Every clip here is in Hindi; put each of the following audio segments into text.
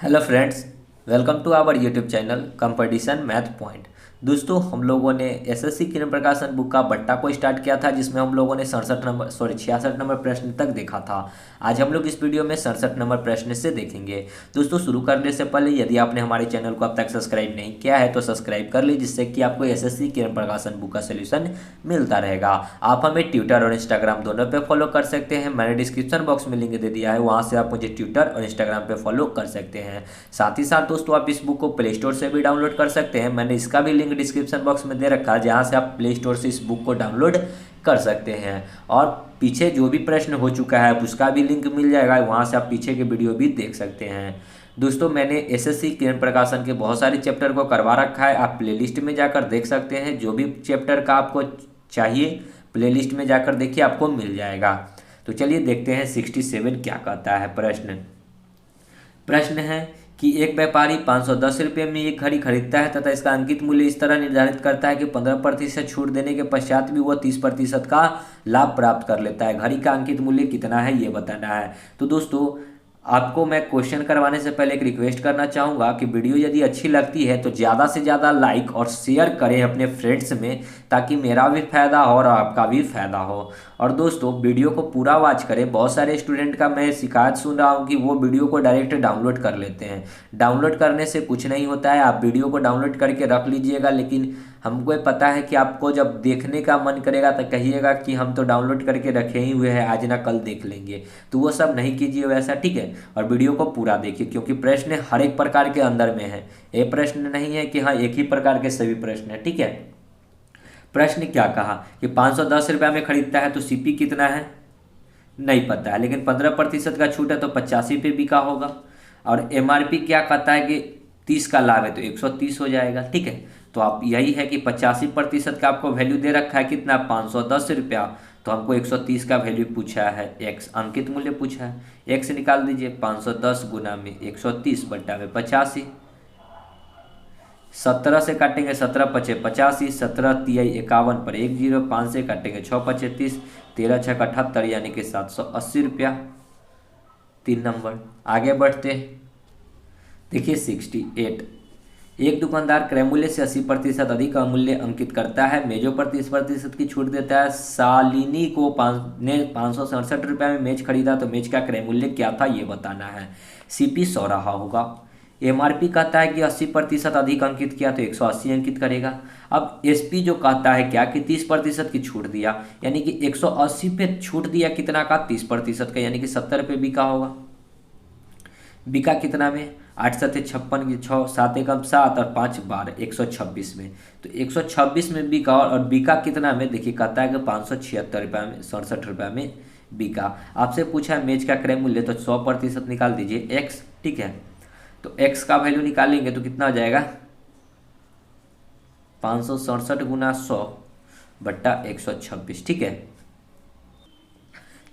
Hello friends, welcome to our YouTube channel competition math point. दोस्तों, हम लोगों ने एसएससी किरण प्रकाशन बुक का बट्टा को स्टार्ट किया था, जिसमें हम लोगों ने 66 नंबर प्रश्न तक देखा था। आज हम लोग इस वीडियो में 67 नंबर प्रश्न से देखेंगे। दोस्तों, शुरू करने से पहले यदि आपने हमारे चैनल को अब तक सब्सक्राइब नहीं किया है तो सब्सक्राइब कर लीजिए, जिससे कि आपको एसएससी किरण प्रकाशन बुक का सोल्यूशन मिलता रहेगा। आप हमें ट्विटर और इंस्टाग्राम दोनों पे फॉलो कर सकते हैं। मैंने डिस्क्रिप्शन बॉक्स में लिंक दे दिया है, वहाँ से आप मुझे ट्विटर और इंस्टाग्राम पे फॉलो कर सकते हैं। साथ ही साथ दोस्तों, आप इस बुक को प्ले स्टोर से भी डाउनलोड कर सकते हैं। मैंने इसका भी लिंक डिस्क्रिप्शन बॉक्स में दे रखा है, जहाँ से आप प्ले स्टोर से इस बुक को डाउनलोड कर सकते हैं। और पीछे जो भी प्रश्न हो चुका है उसका भी लिंक मिल जाएगा, वहाँ से आप पीछे के वीडियो भी देख सकते हैं। दोस्तों, मैंने एसएससी किरण प्रकाशन के बहुत सारे चैप्टर को करवा रखा है, आप प्लेलिस्ट में जाकर देख सकते हैं। जो भी चैप्टर का आपको चाहिए प्लेलिस्ट में जाकर देखिए, आपको मिल जाएगा। तो चलिए देखते हैं 67 क्या कहता है। प्रश्न है कि एक व्यापारी 510 रुपये में एक घड़ी खरीदता है तथा इसका अंकित मूल्य इस तरह निर्धारित करता है कि 15% छूट देने के पश्चात भी वह 30% का लाभ प्राप्त कर लेता है। घड़ी का अंकित मूल्य कितना है, ये बताना है। तो दोस्तों, आपको मैं क्वेश्चन करवाने से पहले एक रिक्वेस्ट करना चाहूँगा कि वीडियो यदि अच्छी लगती है तो ज़्यादा से ज़्यादा लाइक और शेयर करें अपने फ्रेंड्स में, ताकि मेरा भी फ़ायदा हो और आपका भी फ़ायदा हो। और दोस्तों, वीडियो को पूरा वॉच करें। बहुत सारे स्टूडेंट का मैं शिकायत सुन रहा हूँ कि वो वीडियो को डायरेक्ट डाउनलोड कर लेते हैं। डाउनलोड करने से कुछ नहीं होता है, आप वीडियो को डाउनलोड करके रख लीजिएगा, लेकिन हमको पता है कि आपको जब देखने का मन करेगा तो कहिएगा कि हम तो डाउनलोड करके रखे ही हुए हैं, आज ना कल देख लेंगे। तो वो सब नहीं कीजिए वैसा, ठीक है। और वीडियो को पूरा देखिए, क्योंकि प्रश्न हर एक प्रकार के अंदर में है। ये प्रश्न नहीं है कि हाँ एक ही प्रकार के सभी प्रश्न है, ठीक है। प्रश्न क्या कहा कि 510 रुपये में खरीदता है तो सीपी कितना है, नहीं पता है, लेकिन 15% का छूट है तो 85 पे बिका होगा। और एमआरपी क्या कहता है कि 30 का लाभ है तो 130 हो जाएगा, ठीक है। तो आप यही है कि 85% का आपको वैल्यू दे रखा है, कितना, 510 रुपया। तो हमको 130 का वैल्यू पूछा है, एक्स अंकित मूल्य पूछा है। एक्स निकाल दीजिए, 510 गुना में 130 बट्टा में 85। 17 से काटेंगे, 17 पचे 85, 17 तिया 51 पर 1 जीरो, 5 से काटेंगे 6 पचे 30, 13 छः 78, यानी कि 780 रुपया। 3 नंबर आगे बढ़ते हैं। देखिए 68, एक दुकानदार क्रय मूल्य से 80% अधिक मूल्य अंकित करता है, मेजों पर 30% की छूट देता है। शालिनी को 567 रुपये में मेज खरीदा तो मेज का क्रय मूल्य क्या था, ये बताना है। सीपी 100 रहा होगा। एमआरपी कहता है कि 80% अधिक अंकित किया तो 180 अंकित करेगा। अब एसपी जो कहता है क्या कि 30% की छूट दिया, यानी कि 180 पे छूट दिया कितना का, 30% का, यानी कि 70 पे बिका होगा। बिका कितना में, 8 सत्ते 56 की 6, 7 एकम 7 और 5 12, 126 में। तो 126 में बिका, और बिका कितना में, देखिए कहता है कि 576 रुपये में, 67 रुपये में बिका। आपसे पूछा है मेज का क्रय मूल्य, तो 100% निकाल दीजिए एक्स, ठीक है। तो x का वैल्यू निकालेंगे तो कितना आ जाएगा, 567 गुना 100 बट्टा 126, ठीक है।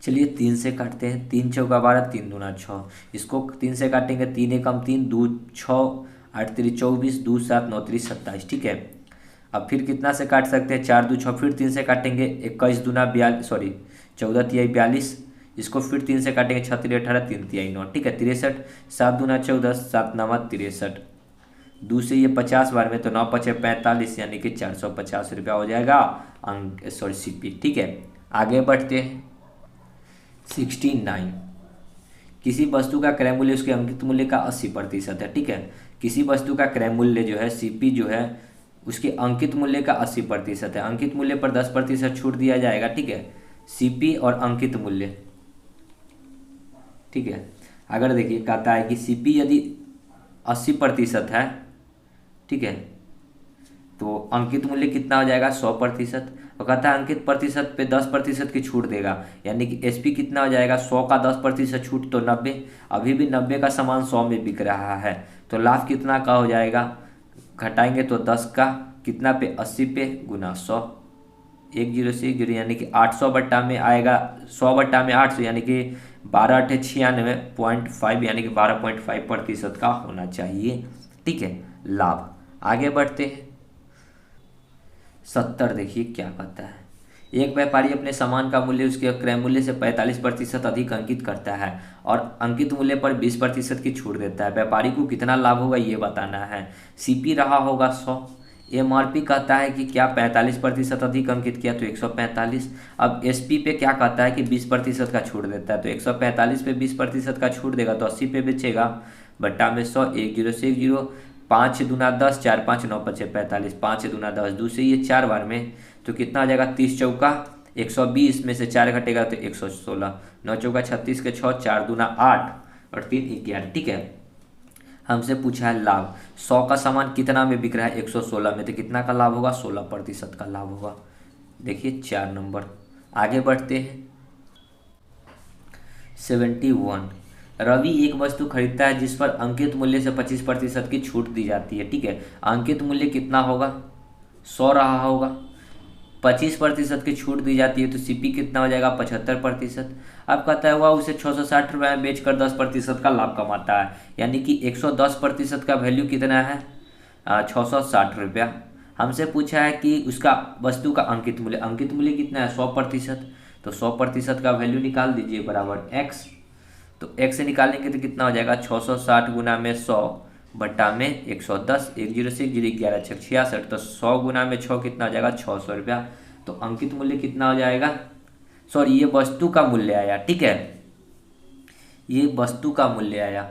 चलिए 3 से काटते हैं, 3 चौका 12, 3 दूना 6। इसको 3 से काटेंगे, 3 एकम 3, 2 6, 8 3 24, 2 7 9 3 27, ठीक है। अब फिर कितना से काट सकते हैं, 4 2 6, फिर 3 से काटेंगे, 21 दूना 42, सॉरी 14 तिहाई 42। इसको फिर 3 से काटेंगे, 6 3 18, 3 तिहाई 9, ठीक है। 63, 7 दूना 14, 7 नामा 63। 2 से ये 50 बार में तो 9 पचे 45, यानी कि 450 रुपया हो जाएगा अंक, सॉरी सीपी, ठीक है। आगे बढ़ते हैं। 69, किसी वस्तु का क्रय मूल्य उसके अंकित मूल्य का 80% है, ठीक है। किसी वस्तु का क्रय मूल्य जो है, सीपी जो है, उसके अंकित मूल्य का 80% है। अंकित मूल्य पर 10% छूट दिया जाएगा, ठीक है। सीपी और अंकित मूल्य, ठीक है। अगर देखिए कहता है कि सीपी यदि 80% है, ठीक है, तो अंकित मूल्य कितना हो जाएगा, 100%। और कहता है अंकित प्रतिशत पे 10% की छूट देगा, यानी कि एसपी कितना हो जाएगा, 100 का 10% छूट तो 90। अभी भी 90 का सामान 100 में बिक रहा है, तो लाभ कितना का हो जाएगा, घटाएंगे तो 10 का, कितना पे, 80 पे गुना 100, 1 जीरो से 1 जीरो, यानी कि 800 बट्टा में आएगा, 100 बट्टा में 800, यानी कि 12 8 96.5, यानी कि 12.5% का होना चाहिए, ठीक है, लाभ। आगे बढ़ते हैं। 70, देखिए क्या कहता है। एक व्यापारी अपने सामान का मूल्य उसके क्रय मूल्य से 45% अधिक अंकित करता है और अंकित मूल्य पर 20% की छूट देता है। व्यापारी को कितना लाभ होगा ये बताना है। सीपी रहा होगा 100। एमआरपी कहता है कि क्या 45% अधिक अंकित किया तो 145। अब एसपी पे क्या कहता है कि 20% का छूट देता है, तो 145 पे 20% का छूट देगा तो 80 पे बेचेगा। बट्टा में 100, 1 जीरो से 1 जीरो, 5 दूना 10, 4 5 9 5 45, 5 दूना 10, दूसरे ये 4 बार में तो कितना हो जाएगा 30 चौका 120 में से 4 घटेगा तो 116, 9 चौका 36 के 6, 4 दूना 8 और 3 11। ठीक है, हमसे पूछा है लाभ। 100 का सामान कितना में बिक रहा है 116 में, तो कितना का लाभ होगा 16% का लाभ होगा। देखिए 4 नंबर। आगे बढ़ते हैं 71। रवि एक वस्तु खरीदता है जिस पर अंकित मूल्य से 25% की छूट दी जाती है। ठीक है, अंकित मूल्य कितना होगा 100 रहा होगा, 25% की छूट दी जाती है तो सीपी कितना हो जाएगा 75%। अब कहता है वह उसे 660 रुपये में बेचकर 10% का लाभ कमाता है, यानी कि 110% का वैल्यू कितना है 660 रुपया। हमसे पूछा है कि उसका वस्तु का अंकित मूल्य कितना है 100%, तो 100% का वैल्यू निकाल दीजिए बराबर एक्स। तो एक्स से निकालेंगे तो कितना हो जाएगा 660 गुना में 100 बट्टा में 110, 1 जीरो से 1 जीरो 11 छः 66, तो 100 गुना में 6 कितना हो जाएगा 600 रुपया। तो अंकित मूल्य कितना हो जाएगा, सॉरी ये वस्तु का मूल्य आया। ठीक है, ये वस्तु का मूल्य आया,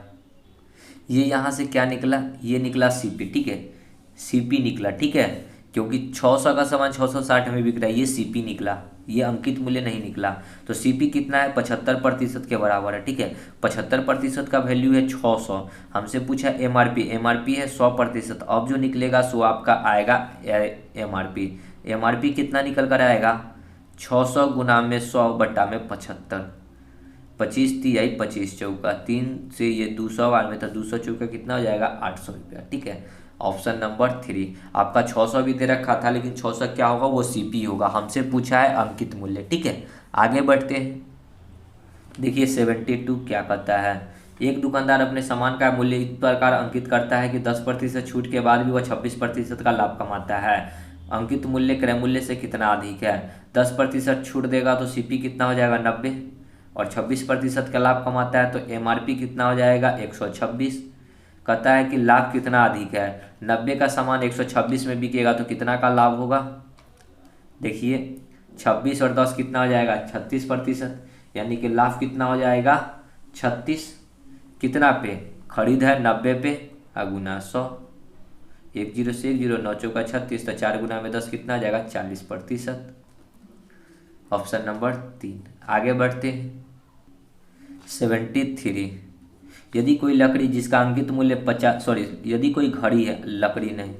ये यहाँ से क्या निकला, ये निकला सीपी। ठीक है, सीपी निकला। ठीक है, क्योंकि 600 का सामान 660 में बिक रहा है, ये सीपी निकला, ये अंकित मूल्य नहीं निकला। तो सीपी कितना है 75% के बराबर है। ठीक है, 75% का वैल्यू है 600। हमसे पूछा एमआरपी है 100%। अब जो निकलेगा सो आपका आएगा एमआरपी कितना निकल कर आएगा 600 गुना में 100 बट्टा में 75, 25 तिहाई 25 चौका 3 से ये 200 बार में, तो 200 चौका कितना हो जाएगा 800 रुपया। ठीक है, ऑप्शन नंबर 3। आपका 600 भी दे रखा था लेकिन 600 क्या होगा वो सीपी होगा। हमसे पूछा है अंकित मूल्य। ठीक है, आगे बढ़ते हैं। देखिए 72 क्या कहता है। एक दुकानदार अपने सामान का मूल्य इस प्रकार अंकित करता है कि 10% छूट के बाद भी वह 26% का लाभ कमाता है। अंकित मूल्य क्रय मूल्य से कितना अधिक है। 10% छूट देगा तो सीपी कितना हो जाएगा 90 और 26% का लाभ कमाता है तो एमआरपी कितना हो जाएगा 126। कहता है कि लाभ कितना अधिक है, 90 का सामान 126 में बिकेगा तो कितना का लाभ होगा। देखिए 26 और 10 कितना हो जाएगा 36%, यानी कि लाभ कितना हो जाएगा 36। कितना पे खरीद है 90 पे गुना 100, 1 जीरो से 1 जीरो 9 चौका 36, तो 4 गुना में 10 कितना आ जाएगा 40%। Option number 3। आगे बढ़ते हैं 73। यदि कोई लकड़ी जिसका अंकित मूल्य यदि कोई घड़ी है, लकड़ी नहीं,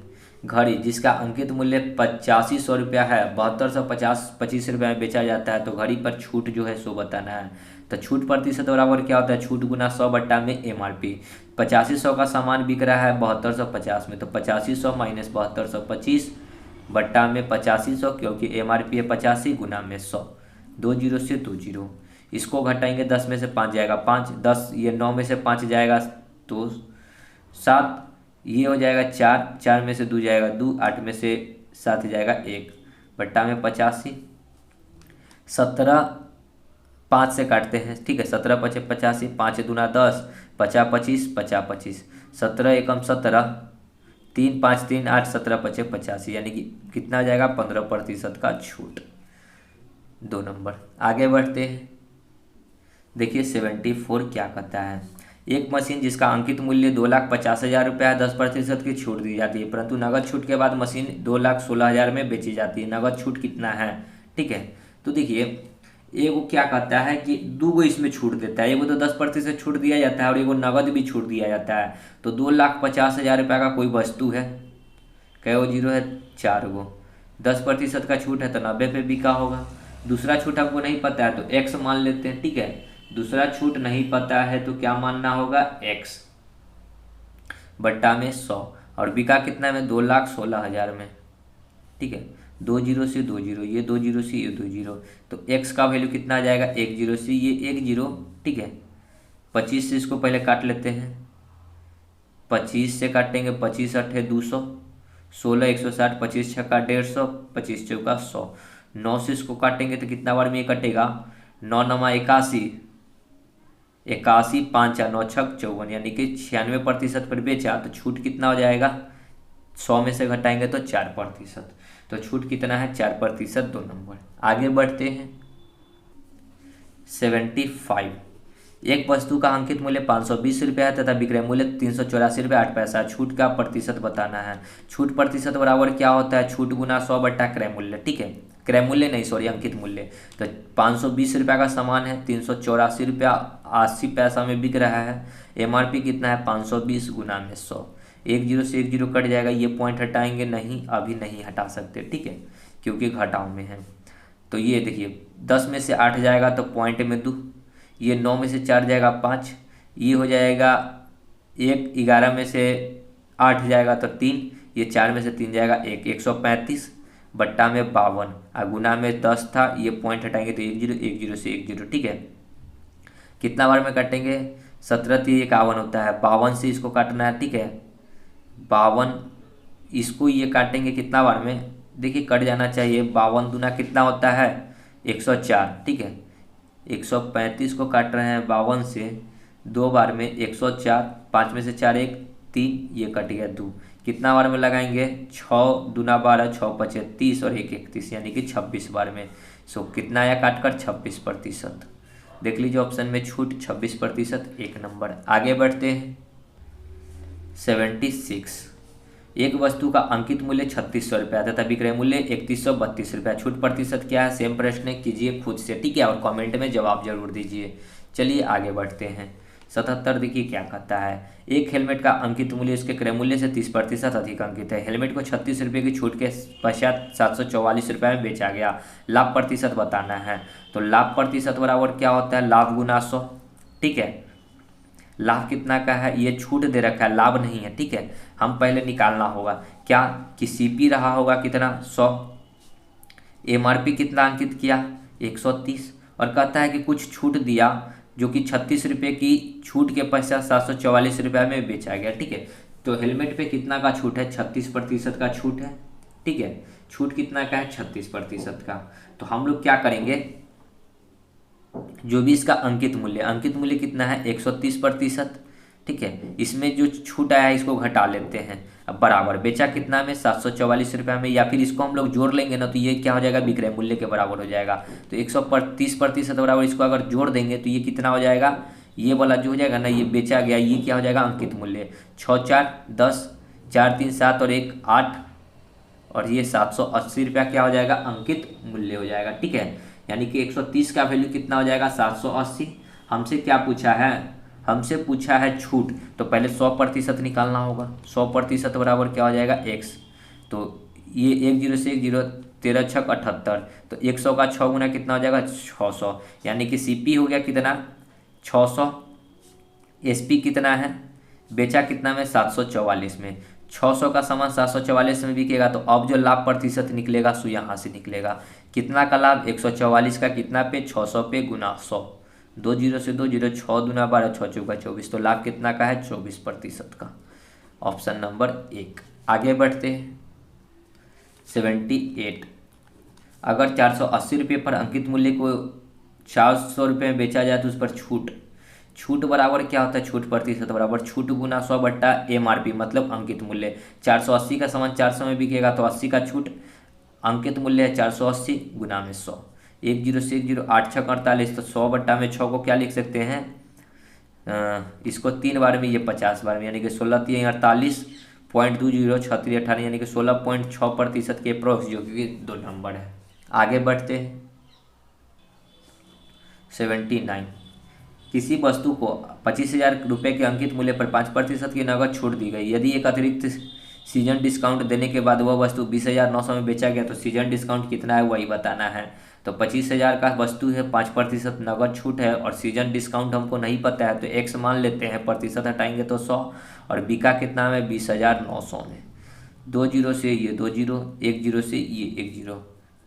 घड़ी जिसका अंकित मूल्य 8500 रुपया है 7250 रुपये में बेचा जाता है तो घड़ी पर छूट जो है सो बताना है। तो छूट प्रतिशत बराबर क्या होता है छूट गुना 100 बट्टा में एमआरपी। 8500 का सामान बिक रहा है 7250 में, तो 8500 माइनस 7225 बट्टा में 8500, क्योंकि एमआरपी है 85 गुना में 100, 2 जीरो से 2 जीरो। इसको घटाएंगे 10 में से 5 जाएगा 5, 10 ये 9 में से 5 जाएगा तो 7, ये हो जाएगा 4, 4 में से 2 जाएगा 2, 8 में से 7 जाएगा 1 बट्टा में 85। 17 5 से काटते हैं। ठीक है, 17 पचे 85, 5 दूना 10, 50 25 50 25, 17 एकम 17, 3 5 3 8, 17 पचे 85, यानी कि कितना आ जाएगा 15% का छूट। 2 नंबर। आगे बढ़ते हैं। देखिए 74 क्या कहता है। एक मशीन जिसका अंकित मूल्य 2,50,000 रुपया है 10% की छूट दी जाती है, परंतु नगद छूट के बाद मशीन 2,16,000 में बेची जाती है। नगद छूट कितना है। ठीक है, तो देखिए एगो क्या कहता है कि 2 गो इसमें छूट देता है, एगो तो 10% छूट दिया जाता है और एगो नगद भी छूट दिया जाता है। तो 2,50,000 रुपया का कोई वस्तु है, कै गो जीरो है 4 गो, 10% का छूट है तो 90 पे बिका होगा। दूसरा छूट हमको नहीं पता है तो एक्स मान लेते हैं। ठीक है, दूसरा छूट नहीं पता है तो क्या मानना होगा एक्स बट्टा में 100, और बिका कितना में 2,16,000 में। ठीक है, 2 जीरो से 2 जीरो, ये 2 जीरो से ये 2 जीरो, तो एक्स का वैल्यू कितना आ जाएगा 1 जीरो से ये 1 जीरो। ठीक है, 25 से इसको पहले काट लेते हैं, 25 से काटेंगे 25 अट्ठे 200, 16 160, 25 छक्का 150, 25 चौका 100, 9 से इसको काटेंगे तो कितना बार में ये कटेगा, 9 × 81, 81, 5 और 9 छक 54, यानी कि 96% पर बेचा तो छूट कितना हो जाएगा, 100 में से घटाएंगे तो 4%, तो छूट कितना है 4%, 2 नंबर। आगे बढ़ते हैं 75। एक वस्तु का अंकित मूल्य 520 रुपया है तथा विक्रय मूल्य 384 रुपया 8 पैसा। छूट का प्रतिशत बताना है। छूट प्रतिशत बराबर क्या होता है, छूट गुना 100 बट्टा क्रय मूल्य। ठीक है, क्रय मूल्य नहीं, सॉरी, अंकित मूल्य। तो 520 रुपया का सामान है, 384 रुपया 80 पैसा में बिक रहा है। MRP कितना है, 520 गुना में 100। 10 से 10 कट जाएगा, ये पॉइंट हटाएंगे नहीं, अभी नहीं हटा सकते, ठीक है, क्योंकि घटाव में है। तो ये देखिए 10 में से 8 जाएगा तो पॉइंट में 2, ये 9 में से 4 जाएगा 5, ये हो जाएगा 1, 11 में से 8 जाएगा तो 3, ये 4 में से 3 जाएगा 1, 135 बट्टा में 52 और गुना में 10 था, ये पॉइंट हटाएंगे तो 10 से 10, ठीक है। कितना बार में काटेंगे, 17 3 51 होता है, 52 से इसको काटना है, ठीक है, 52 इसको ये काटेंगे कितना बार में, देखिए कट जाना चाहिए, 52 दूना कितना होता है 104, ठीक है। 135 को काट रहे हैं 52 से, 2 बार में 104, 5 में से 4 1 3, ये कट गया 2। कितना बार में लगाएंगे, 6 दूना 12, 6 5 30 और 1 31, यानी कि 26 बार में। सो कितना आया काट कर, 26%। देख लीजिए ऑप्शन में छूट 26%, 1 नंबर। आगे बढ़ते हैं 76। एक वस्तु का अंकित मूल्य 3600 रुपया तथा विक्रय मूल्य 3132 रुपया। छूट प्रतिशत क्या है, सेम प्रश्न कीजिए खुद से, ठीक है, और कमेंट में जवाब जरूर दीजिए। चलिए आगे बढ़ते हैं 77। देखिए क्या कहता है, एक हेलमेट का अंकित मूल्य उसके क्रय मूल्य से 30% अधिक अंकित है। हेलमेट को 36 रुपये की छूट के पश्चात 744 रुपये में बेचा गया। लाभ प्रतिशत बताना है। तो लाभ प्रतिशत बराबर क्या होता है, लाभ गुना 100, ठीक है। लाभ कितना का है, ये छूट दे रखा है, लाभ नहीं है, ठीक है। हम पहले निकालना होगा क्या कि CP रहा होगा कितना 100, MRP कितना अंकित किया 130, और कहता है कि कुछ छूट दिया जो कि 36 रुपये की छूट के पश्चात 744 रुपये में बेचा गया, ठीक है। तो हेलमेट पे कितना का छूट है, 36% का छूट है, ठीक है। छूट कितना का है, 36% का। तो हम लोग क्या करेंगे, जो भी इसका अंकित मूल्य कितना है 130%, ठीक है। इसमें जो छूट आया है इसको घटा लेते हैं। अब बराबर बेचा कितना में 744 रुपये में, या फिर इसको हम लोग जोड़ लेंगे ना तो ये क्या हो जाएगा, विक्रय मूल्य के बराबर हो जाएगा। तो 130% बराबर इसको अगर जोड़ देंगे तो ये कितना हो जाएगा, ये वाला जो हो जाएगा ना, ये बेचा गया, ये क्या हो जाएगा अंकित मूल्य। 6 4 10, 4 3 7 और 1 8, और ये 780 रुपया क्या हो जाएगा, अंकित मूल्य हो जाएगा, ठीक है। यानी कि 130 का वैल्यू कितना हो जाएगा 780। हमसे क्या पूछा है, हमसे पूछा है छूट, तो पहले 100% निकालना होगा। 100% बराबर क्या हो जाएगा x, तो ये 10 से 10, 13 6 78, तो 100 का 6 गुना कितना हो जाएगा 600, यानी कि CP हो गया कितना 600, SP कितना है, बेचा कितना में 744 में। 600 का सामान 744 में बिकेगा, तो अब जो लाभ प्रतिशत निकलेगा सो यहाँ से निकलेगा। कितना का लाभ, 144 का कितना पे, 600 पे गुना 100, 20 से 20, 6 दूना 12, 6 चौका 24, तो लाभ कितना का है 24% का। Option number 1। आगे बढ़ते हैं 78। अगर 480 रुपये पर अंकित मूल्य को 400 रुपये में बेचा जाए तो उस पर छूट बराबर क्या होता है, छूट प्रतिशत बराबर छूट गुना 100 बट्टा MRP, मतलब अंकित मूल्य। 480 का सामान 400 में बिकेगा तो 80 का छूट, अंकित मूल्य है 480 गुना में 100। 10 से 10, 8 6 48, तो 100 बट्टा में 6 को क्या लिख सकते हैं, इसको 3 बार में, ये 50 बार में, यानी कि 16 3 48, 0.20 36 18, यानी कि 16.6% के अप्रोक्स, जो कि 2 नंबर है। आगे बढ़ते हैं 79। किसी वस्तु को 25,000 रुपये के अंकित मूल्य पर 5% की नगद छूट दी गई। यदि एक अतिरिक्त सीजन डिस्काउंट देने के बाद वह वस्तु 20,900 में बेचा गया तो सीजन डिस्काउंट कितना है वही बताना है। तो 25,000 का वस्तु है, 5% नगद छूट है, और सीजन डिस्काउंट हमको नहीं पता है तो x मान लेते हैं, प्रतिशत हटाएंगे तो 100, और बिका कितना में 20,900 में। 20 से ये 20, 10 से ये 10,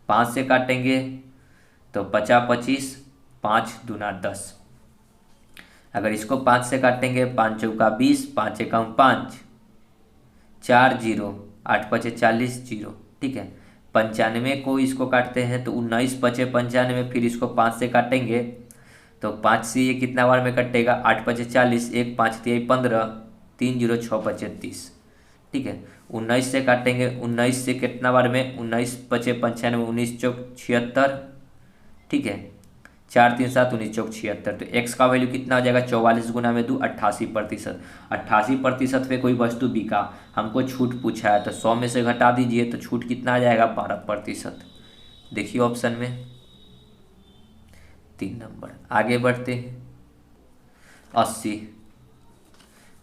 5 से काटेंगे तो 50 25, 5 दूना 10। अगर इसको 5 से काटेंगे, 5 चौका 20, 5 एकम 5, 4 0, 8 5 40 0, ठीक है। 95 को इसको काटते हैं तो 19 बचे 95, फिर इसको 5 से काटेंगे तो 5 से ये कितना बार में कटेगा, 8 बचे 40, 1 5 3 15, 3 0 6 बचे 30। ठीक है, 19 से काटेंगे, 19 से कितना बार में, 19 बचे 95, 19 चौक 76। ठीक है, 4 3 7, 19 चौक 76। तो एक्स का वैल्यू कितना हो जाएगा, 44 गुना में 2 88%। 88% पे कोई वस्तु बिका, हमको छूट पूछा है तो 100 में से घटा दीजिए तो छूट कितना आ जाएगा, 12%। देखिए ऑप्शन में 3 नंबर। आगे बढ़ते हैं 80।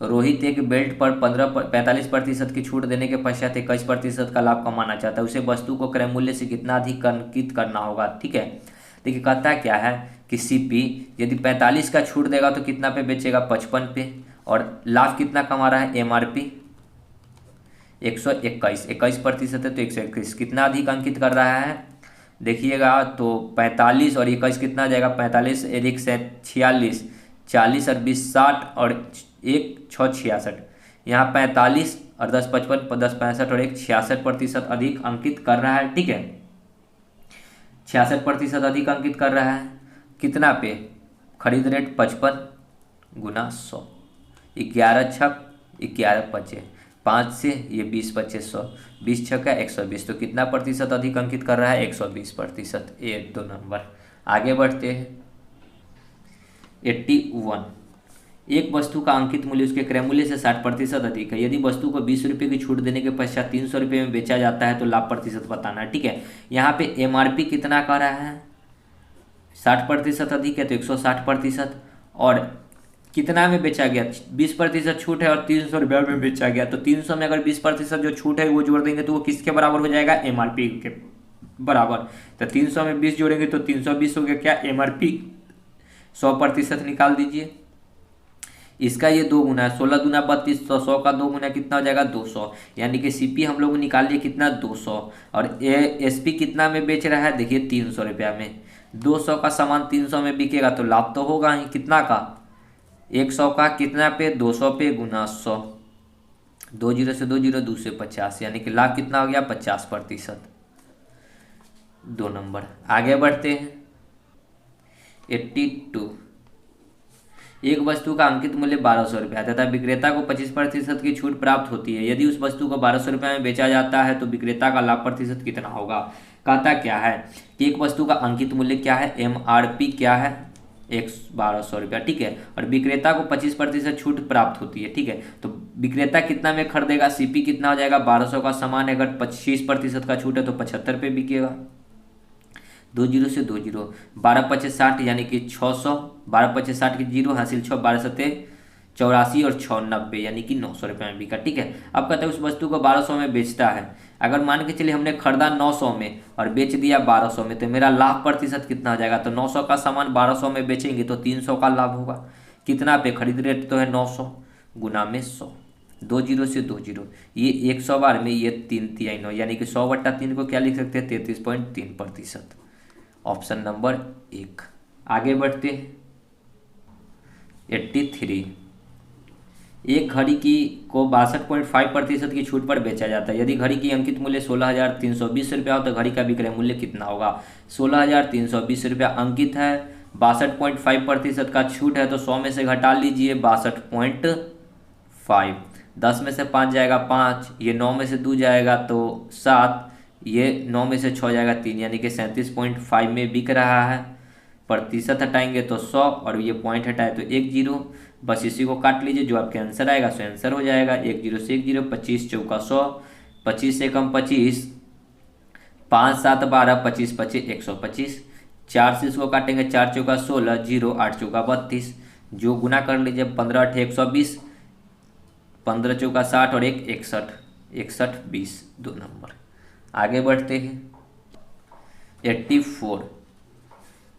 रोहित एक बेल्ट पर 45% की छूट देने के पश्चात 21% का लाभ कमाना चाहता है। उसे वस्तु को क्रय मूल्य से कितना अधिक अंकित करना होगा। ठीक है, देखिए कहता क्या है कि सीपी यदि 45 का छूट देगा तो कितना पे बेचेगा, 55 पे, और लाभ कितना कमा रहा है, एमआरपी 121, 21% है तो 121 कितना अधिक अंकित कर रहा है। देखिएगा तो 45 और 21 कितना आ जाएगा, 45 और 1 से 46, 40 और 20 60 और 1 6 66। यहाँ 45 और 10 55, 10 65 और 1 66% अधिक अंकित कर रहा है। ठीक है, 66% अधिक अंकित कर रहा है कितना पे, खरीद रेट 55 गुना 100, 11 छक 11 बचे 5 से ये 20 बचे 100, 20 छक्का 120, तो कितना प्रतिशत अधिक अंकित कर रहा है, 120%। ये 2 नंबर। आगे बढ़ते हैं 81। एक वस्तु का अंकित मूल्य उसके क्रय मूल्य से 60% अधिक है। यदि वस्तु को 20 रुपये की छूट देने के पश्चात 300 रुपये में बेचा जाता है तो लाभ प्रतिशत बताना है। ठीक है, यहाँ पे एमआरपी कितना का रहा है, 60% अधिक है तो 160%, और कितना में बेचा गया, 20% छूट है और 300 रुपये में बेचा गया, तो 300 में अगर 20% जो छूट है वो जोड़ देंगे तो वो किसके बराबर हो जाएगा, एमआरपी के बराबर। तो 300 में 20 जोड़ेंगे तो 320 हो गया क्या, एमआरपी 100% निकाल दीजिए। इसका ये 2 गुना है, 16 दूना 32, तो 100 का 2 गुना कितना हो जाएगा, 200, यानी कि सीपी हम लोग निकाल लिए कितना, 200, और एसपी कितना में बेच रहा है, देखिए 300 रुपया में। 200 का सामान 300 में बिकेगा तो लाभ तो होगा ही, कितना का, 100 का कितना पे, 200 पे गुना 100, 2 0 से 2 0 2 से 50, यानी कि लाभ कितना हो गया, 50%। 2 नंबर। आगे बढ़ते हैं 82। एक वस्तु का अंकित मूल्य 1200 रुपया तथा विक्रेता को 25% की छूट प्राप्त होती है। यदि उस वस्तु को 1200 रुपये में बेचा जाता है तो विक्रेता का लाभ प्रतिशत कितना होगा। कहता क्या है कि एक वस्तु का अंकित मूल्य क्या है, एमआरपी क्या है, 1200 रुपया। ठीक है, और विक्रेता को 25% छूट प्राप्त होती है। ठीक है, तो विक्रेता कितना में खरीदेगा, सीपी कितना हो जाएगा, 1200 का सामान है, अगर 25% का छूट है तो 75 पे बिकेगा। 2 0 से 2 0, 12 5 60 यानी कि 600, 12 5 60 की 0 हासिल 6, 12 7 84 और 6 90 यानी कि 900 रुपये में बिका। ठीक है, अब कहते हैं उस वस्तु को 1200 में बेचता है। अगर मान के चलिए हमने खरीदा 900 में और बेच दिया 1200 में, तो मेरा लाभ प्रतिशत कितना हो जाएगा, तो 900 का सामान 1200 में बेचेंगे तो 300 का लाभ होगा। कितना पे, खरीद रेट तो है 900 गुना में 100, 2 0 से 2 0, ये 100 बार में ये 3 3 9, यानी कि 100/3 को क्या लिख सकते हैं, 33.3%। Option number 1। आगे बढ़ते हैं 83। एक घड़ी की को 62.5% की छूट पर बेचा जाता है। यदि घड़ी की अंकित मूल्य 16,320 रुपया हो तो घड़ी का विक्रय मूल्य कितना होगा। 16,320 रुपया अंकित है, 62.5% का छूट है तो 100 में से घटा लीजिए 62.5, 10 में से 5 जाएगा 5, ये 9 में से 2 जाएगा तो 7, ये 9 में से 6 जाएगा 3, यानी कि 37.5 में बिक रहा है। प्रतिशत हटाएंगे तो 100 और ये पॉइंट हटाए तो 1 0, बस इसी को काट लीजिए, जो आपके आंसर आएगा सो आंसर हो जाएगा। 1 0 से 1 0, 25 चौका 100, 25 से कम 25, 5 7 12, 25 25 125, 4 से इसको काटेंगे, 4 चौका 16, 0 8 चौका 32, जो गुना कर लीजिए, 15 8 120, 15 चौका 60 और 1 61, 61 20, 2 नंबर। आगे बढ़ते हैं 84।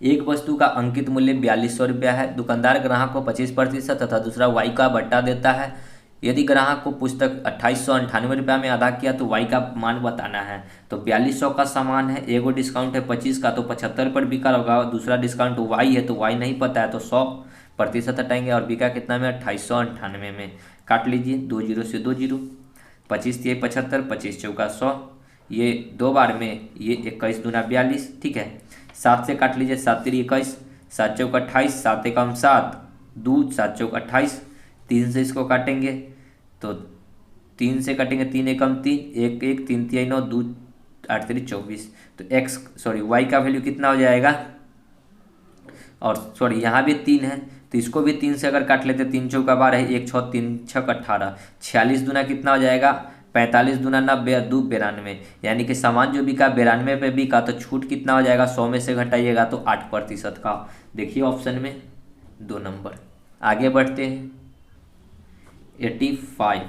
एक वस्तु का अंकित मूल्य 4200 रुपया है। दुकानदार ग्राहक को 25% तथा दूसरा वाई का बट्टा देता है। यदि ग्राहक को पुस्तक 2898 रुपया में अदा किया तो वाई का मान बताना है। तो 4200 का सामान है, एगो डिस्काउंट है 25 का तो 75 पर बिका होगा, दूसरा डिस्काउंट वाई है तो वाई नहीं पता है तो 100% हटाएंगे और बिका कितना में, 2898 में। काट लीजिए, 2 0 से 2 0, 25 3 75, 25 चौका 100, ये 2 बार में, ये 21 दूना 42, ठीक है। 7 से काट लीजिए, 7 3 21, 7 चौक 28, 7 एकम 7, 2 7 चौक 28, 3 से इसको काटेंगे तो 3 से काटेंगे, 3 एकम 3, 1 1, 3 3 9, 2 8 3 24। तो वाई का वैल्यू कितना हो जाएगा, और सॉरी यहाँ भी 3 है तो इसको भी 3 से अगर काट लेते, 3 चौका 12 है, 1 6 3 6 18, 46 दूना कितना हो जाएगा 45 दूना 90, 2 92, यानी कि सामान जो बिका 92 पे बिका, तो छूट कितना हो जाएगा, 100 में से घटाइएगा तो 8% का। देखिए ऑप्शन में 2 नंबर। आगे बढ़ते हैं 85।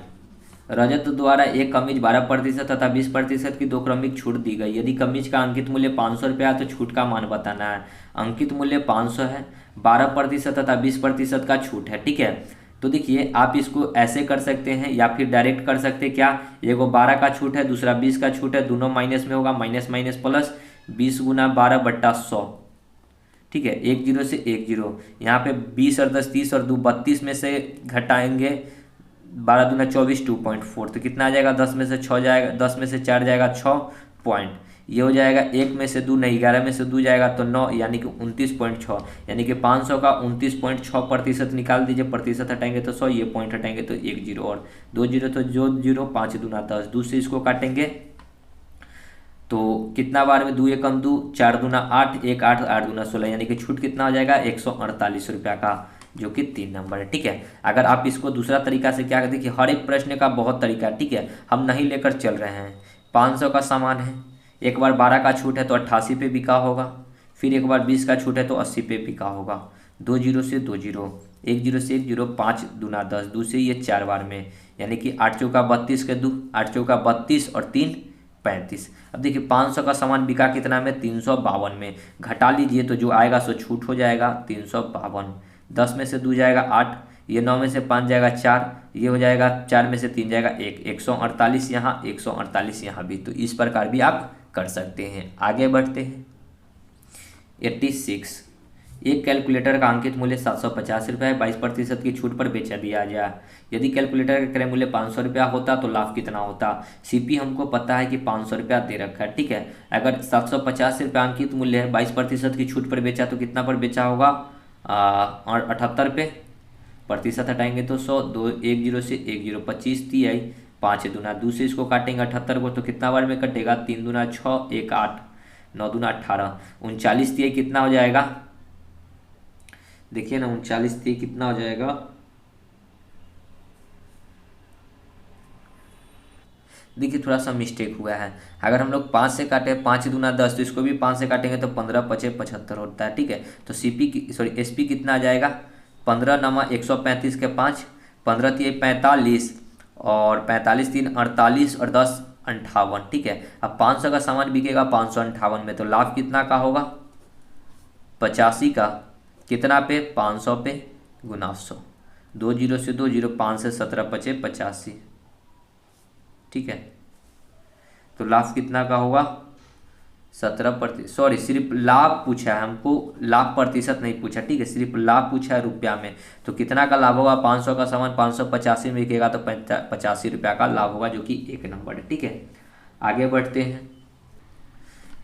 रजत द्वारा एक कमीज 12% तथा 20% की 2 क्रमिक छूट दी गई। यदि कमीज का अंकित मूल्य 500 रुपया है तो छूट का मान बताना है। अंकित मूल्य 500 है, 12% तथा 20% का छूट है, ठीक है। तो देखिए आप इसको ऐसे कर सकते हैं या फिर डायरेक्ट कर सकते हैं। क्या, एगो 12 का छूट है, दूसरा 20 का छूट है, दोनों माइनस में होगा, माइनस माइनस प्लस, 20 गुना 12/100, ठीक है। 1 0 से 1 0, यहाँ पे 20 और 10 30 और 2 32 में से घटाएंगे 12 दूना 24, 2.4, तो कितना आ जाएगा, 10 में से 6 जाएगा, 10 में से 4 जाएगा 6 पॉइंट, ये हो जाएगा 1 में से 2 नहीं, 11 में से 2 जाएगा तो 9, यानी कि 29.6, यानी कि 500 का 29.6% निकाल दीजिए, प्रतिशत हटाएंगे तो 100, ये पॉइंट हटाएंगे तो 1 0 और 2 0, तो जो 0, 5 दूना 10, 2 से इसको काटेंगे तो कितना बार में, 2 एकम 2, 4 दूना 8, 1 8, 8 दूना 16, यानी कि छूट कितना हो जाएगा 148 रुपया का, जो कि 3 नंबर है, ठीक है। अगर आप इसको दूसरा तरीका से क्या, देखिए हर एक प्रश्न का बहुत तरीका है, ठीक है, हम नहीं लेकर चल रहे हैं। 500 का सामान है, एक बार 12 का छूट है तो 88 पे बिका होगा, फिर एक बार 20 का छूट है तो 80 पे बिका होगा, 2 0 से 2 0, 1 0 से 1 0, 5 दूना 10, 2 से ये 4 बार में, यानी कि 8 चौका 32 के 2, 8 चौका 32 और 3 35। अब देखिए 500 का सामान बिका कितना में, 352 में, घटा लीजिए तो जो आएगा सो छूट हो जाएगा 352, 10 में से 2 जाएगा 8, ये 9 में से 5 जाएगा 4, ये हो जाएगा 4 में से 3 जाएगा 1, 148 यहाँ, 148 यहाँ भी। तो इस प्रकार भी आप कर सकते हैं। आगे बढ़ते हैं 86। एक कैलकुलेटर का अंकित मूल्य 750 रुपये है, 22% की छूट पर बेचा दिया गया। यदि कैलकुलेटर का क्रय मूल्य 500 रुपया होता तो लाभ कितना होता। सीपी हमको पता है कि 500 रुपया दे रखा है, ठीक है। अगर 750 रुपया अंकित मूल्य है, 22% की छूट पर बेचा तो कितना पर बेचा होगा, और 78 पे, प्रतिशत हटाएंगे तो 100, 2 1 0 से 1 0, 25 3 5 दूना 2 से इसको काटेंगे 78 को तो कितना बार में कटेगा, 3 दूना 6, 1 8, 9 दूना 18, 39 3 कितना हो जाएगा, देखिए ना 39 3 कितना हो जाएगा, देखिए थोड़ा सा मिस्टेक हुआ है। अगर हम लोग 5 से काटे, 5 दूना 10, तो इसको भी 5 से काटेंगे तो 15 5 75 होता है, ठीक है। तो एसपी कितना आ जाएगा, 15 नमा 135 के 5, 15 3 45 और 45 3 48 और 10 58, ठीक है। अब 500 का सामान बिकेगा 558 में, तो लाभ कितना का होगा, 85 का, कितना पे, 500 पे गुना 100, 2 0 से 2 0, 5 से 17 5 85, ठीक है। तो लाभ कितना का होगा, 17%, सॉरी सिर्फ लाभ पूछा है हमको, लाभ प्रतिशत नहीं पूछा, ठीक है, सिर्फ लाभ पूछा है रुपया में। तो कितना का लाभ होगा, 500 का सामान 585 में बिकेगा तो 85 रुपया का लाभ होगा, जो कि 1 नंबर है, ठीक है। आगे बढ़ते हैं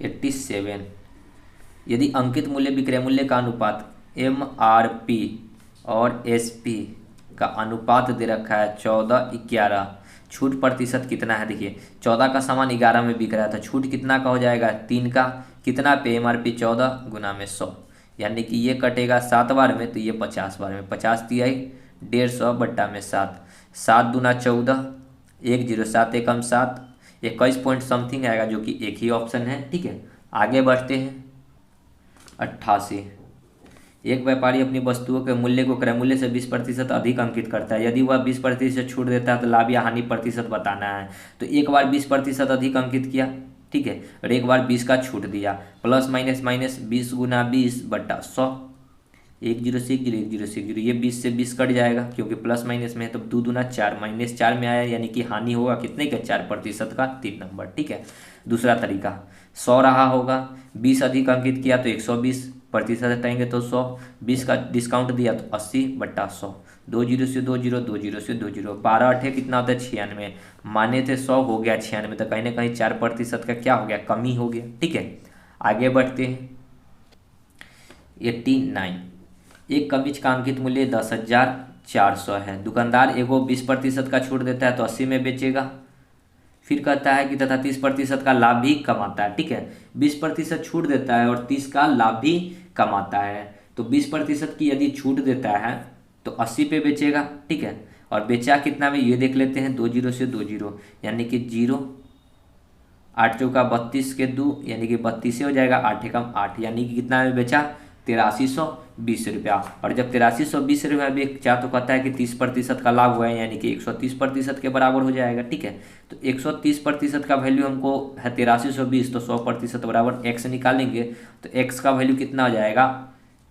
87। यदि अंकित मूल्य विक्रय मूल्य का अनुपात MRP और SP का अनुपात दे रखा है 14:11, छूट प्रतिशत कितना है। देखिए 14 का सामान 11 में बिक रहा था, छूट कितना का हो जाएगा, 3 का, कितना पे, MRP 14 गुना में 100, यानी कि ये कटेगा 7 बार में तो ये 50 बार में, 50 तिहाई 150 बट्टा में 7, 7 दूना 14, 1 0, 7 एकम 7, 21 पॉइंट समथिंग आएगा, जो कि एक ही ऑप्शन है, ठीक है। आगे बढ़ते हैं 88। एक व्यापारी अपनी वस्तुओं के मूल्य को क्रय मूल्य से 20% अधिक अंकित करता है। यदि वह 20% छूट देता है तो लाभ या हानि प्रतिशत बताना है। तो एक बार 20% अधिक अंकित किया, ठीक है, और एक बार 20 का छूट दिया, प्लस माइनस माइनस 20 गुना 20 बट्टा 100, 1 0 से 1 0, 1 0 से 1 0, ये 20 से 20 कट जाएगा क्योंकि प्लस माइनस में है, तो 2 दूना 4, -4 में आया, यानी कि हानि होगा कितने का, 4% का, 3 नंबर, ठीक है। दूसरा तरीका 100 रहा होगा, 20 अधिक अंकित किया तो 120, प्रतिशत हटाएंगे तो 100, 20 का डिस्काउंट दिया तो 80/100, 2 जीरो से 2 जीरो, 2 जीरो से 2 जीरो, 12 8 कितना होता है 96, माने थे 100 हो गया 96, तो कहीं ना कहीं 4% का क्या हो गया, कमी हो गया। ठीक है, आगे बढ़ते हैं। 89, एक कमीज का अंकित मूल्य 10,400 है, दुकानदार एगो 20% का छूट देता है तो 80 में बेचेगा। फिर कहता है कि तथा 30% का लाभ भी कमाता है। ठीक है, 20% छूट देता है और 30 का लाभ भी कमाता है। तो 20% की यदि छूट देता है तो 80 पे बेचेगा। ठीक है, और बेचा कितना में ये देख लेते हैं, 2 जीरो से 2 जीरो, यानी कि 0, 8 चौका 32 के 2, यानी कि 32 से हो जाएगा, 8 एकम 8, यानी कि कितना में बेचा, 8320 रुपया। और जब 8320 रुपया बेचा तो कहता है कि 30% का लाभ हुआ है, यानी कि 130% के बराबर हो जाएगा। ठीक है, तो 130% का वैल्यू हमको है 8320, तो 100% बराबर x निकालेंगे तो x का वैल्यू कितना हो जाएगा,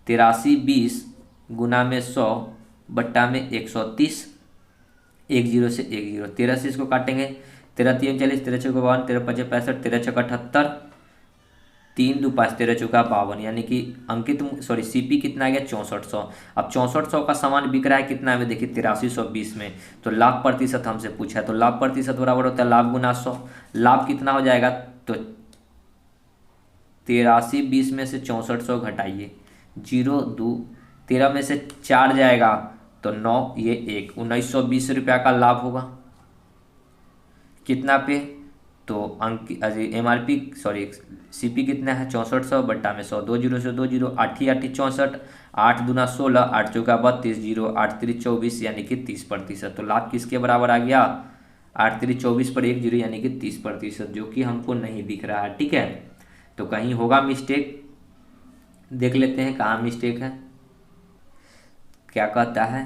8320 गुना में 100 बट्टा में 130, 1 जीरो से 1 जीरो, 13 से इसको काटेंगे, 13 3 40, 13 चौका 52, 13 5 65, 13 चौका 78, 3 2 5, 13 चौका 52, यानी कि अंकित सीपी कितना आ गया, 6400। अब 6400 का सामान बिक रहा है कितना में, देखिए 8320 में, तो लाभ प्रतिशत हमसे पूछा है, तो लाभ प्रतिशत बराबर होता है लाभ गुना 100। लाभ कितना हो जाएगा, तो 8320 में से 6400 घटाइए, 0 2, 13 में से 4 जाएगा तो 9, ये 1, 1920 रुपया का लाभ होगा। कितना पे, तो अंक MRP सीपी कितना है, 6400 बट्टा में 100, 2 जीरो से 2 जीरो, 8 ही 8 64, 8 दूना 16, 8 चौका 32, 0 8 3 24, यानी कि 30%। तो लाभ किसके बराबर आ गया, 8 3 24 पर 1 जीरो, यानी कि 30%, जो कि हमको नहीं दिख रहा है। ठीक है, तो कहीं होगा मिस्टेक, देख लेते हैं कहाँ मिस्टेक है। क्या कहता है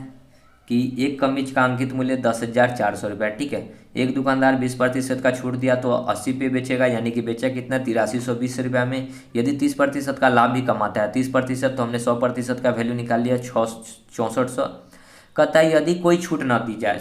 कि एक कमीज का अंकित मूल्य 10,400 रुपया। ठीक है, एक दुकानदार 20% का छूट दिया तो 80 पे बेचेगा, यानी कि बेचा कितना, 8320 रुपया में। यदि 30% का लाभ भी कमाता है, 30% तो हमने 100% का वैल्यू निकाल लिया, 6400। कहता है यदि कोई छूट ना दी जाए,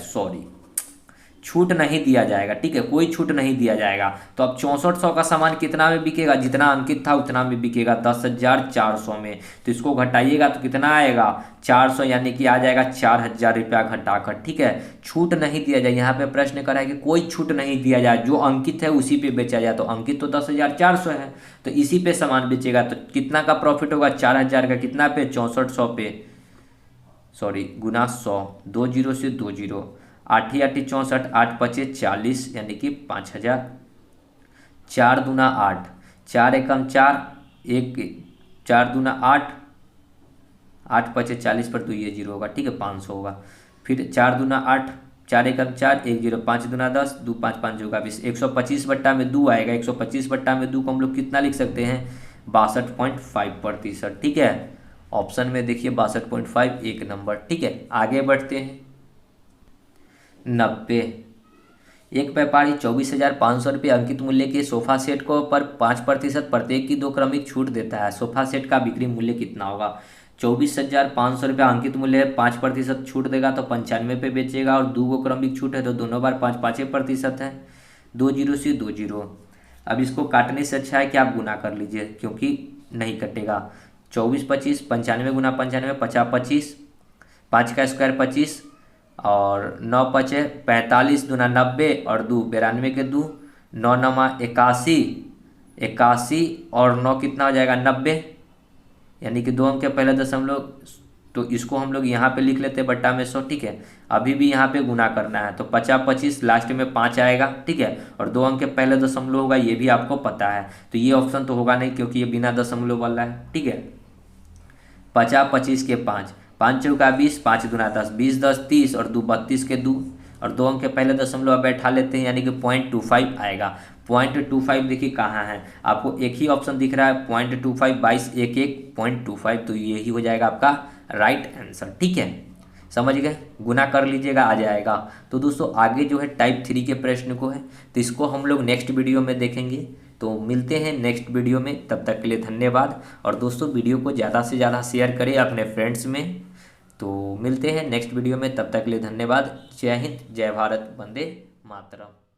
छूट नहीं दिया जाएगा। ठीक है, कोई छूट नहीं दिया जाएगा, तो अब 6400 का सामान कितना में बिकेगा, जितना अंकित था उतना में बिकेगा, 10,400 में। तो इसको घटाइएगा तो कितना आएगा, 400, यानी कि आ जाएगा 4000 रुपया घटाकर। ठीक है, छूट नहीं दिया जाए, यहाँ पे प्रश्न करा है कि कोई छूट नहीं दिया जाए, जो अंकित है उसी पे बेचा जाए, तो अंकित तो 10,400 है, तो इसी पे सामान बेचेगा, तो कितना का प्रॉफिट होगा, 4000 का, कितना पे, 6400 पे, गुना 100, 2 जीरो से 2 जीरो, 8 ही 8 64, 8 पचे 40, यानी कि 5000, 4 दूना 8, 4 एकम 4, 1 4 दूना 8, 8 पचे 40 पर तो ये जीरो होगा। ठीक है, 500 होगा। फिर 4 दूना 8, 4 एकम 4, 1 जीरो, 5 दूना 10, 2 5 5 होगा 20, 125 बट्टा में 2 आएगा, 125 बट्टा में 2 को हम लोग कितना लिख सकते हैं, 62.5%। ठीक है, ऑप्शन में देखिए 62.5 एक नंबर। ठीक है, आगे बढ़ते हैं। 90, एक व्यापारी 24,500 रुपये अंकित मूल्य के सोफा सेट को पर 5% प्रत्येक की 2 क्रमिक छूट देता है, सोफा सेट का बिक्री मूल्य कितना होगा। 24,500 रुपया अंकित मूल्य है, 5% छूट देगा तो 95 पे बेचेगा, और 2 क्रमिक छूट है तो दोनों बार 5% है, 2 जीरो से 2 जीरो। अब इसको काटने से अच्छा है कि आप गुना कर लीजिए, क्योंकि नहीं कटेगा। 24 25, 95 गुना 95, 50 25, 5 का स्क्वायर 25, और 9 पचे 45, दूना 90, और 2 92 के 2, 9 नमा 81, 81, और 9 कितना हो जाएगा, 90, यानी कि 2 अंक के पहले दशमलव, तो इसको हम लोग यहाँ पे लिख लेते हैं बट्टा में 100। ठीक है, अभी भी यहाँ पे गुना करना है, तो 50 25, लास्ट में 5 आएगा। ठीक है, और 2 अंक के पहले दशमलव होगा, ये भी आपको पता है, तो ये ऑप्शन तो होगा नहीं, क्योंकि ये बिना दशमलव वाला है। ठीक है, 50 25 के 5, 5 चौका 20, 5 दूना 10, 20 10 30, और 2 32 के 2, और 2 अंक के पहले दशमलव अब बैठा लेते हैं, यानी कि 0.25 आएगा। 0.25 देखिए कहाँ है, आपको एक ही ऑप्शन दिख रहा है, 0.25, 22 1 1 0.25, तो यही हो जाएगा आपका राइट आंसर। ठीक है, समझ गए, गुना कर लीजिएगा, आ जाएगा। तो दोस्तों आगे जो है टाइप 3 के प्रश्न को है, तो इसको हम लोग नेक्स्ट वीडियो में देखेंगे। तो मिलते हैं नेक्स्ट वीडियो में, तब तक के लिए धन्यवाद। और दोस्तों वीडियो को ज़्यादा से ज़्यादा शेयर करें अपने फ्रेंड्स में। तो मिलते हैं नेक्स्ट वीडियो में, तब तक के लिए धन्यवाद। जय हिंद, जय भारत, वंदे मातरम।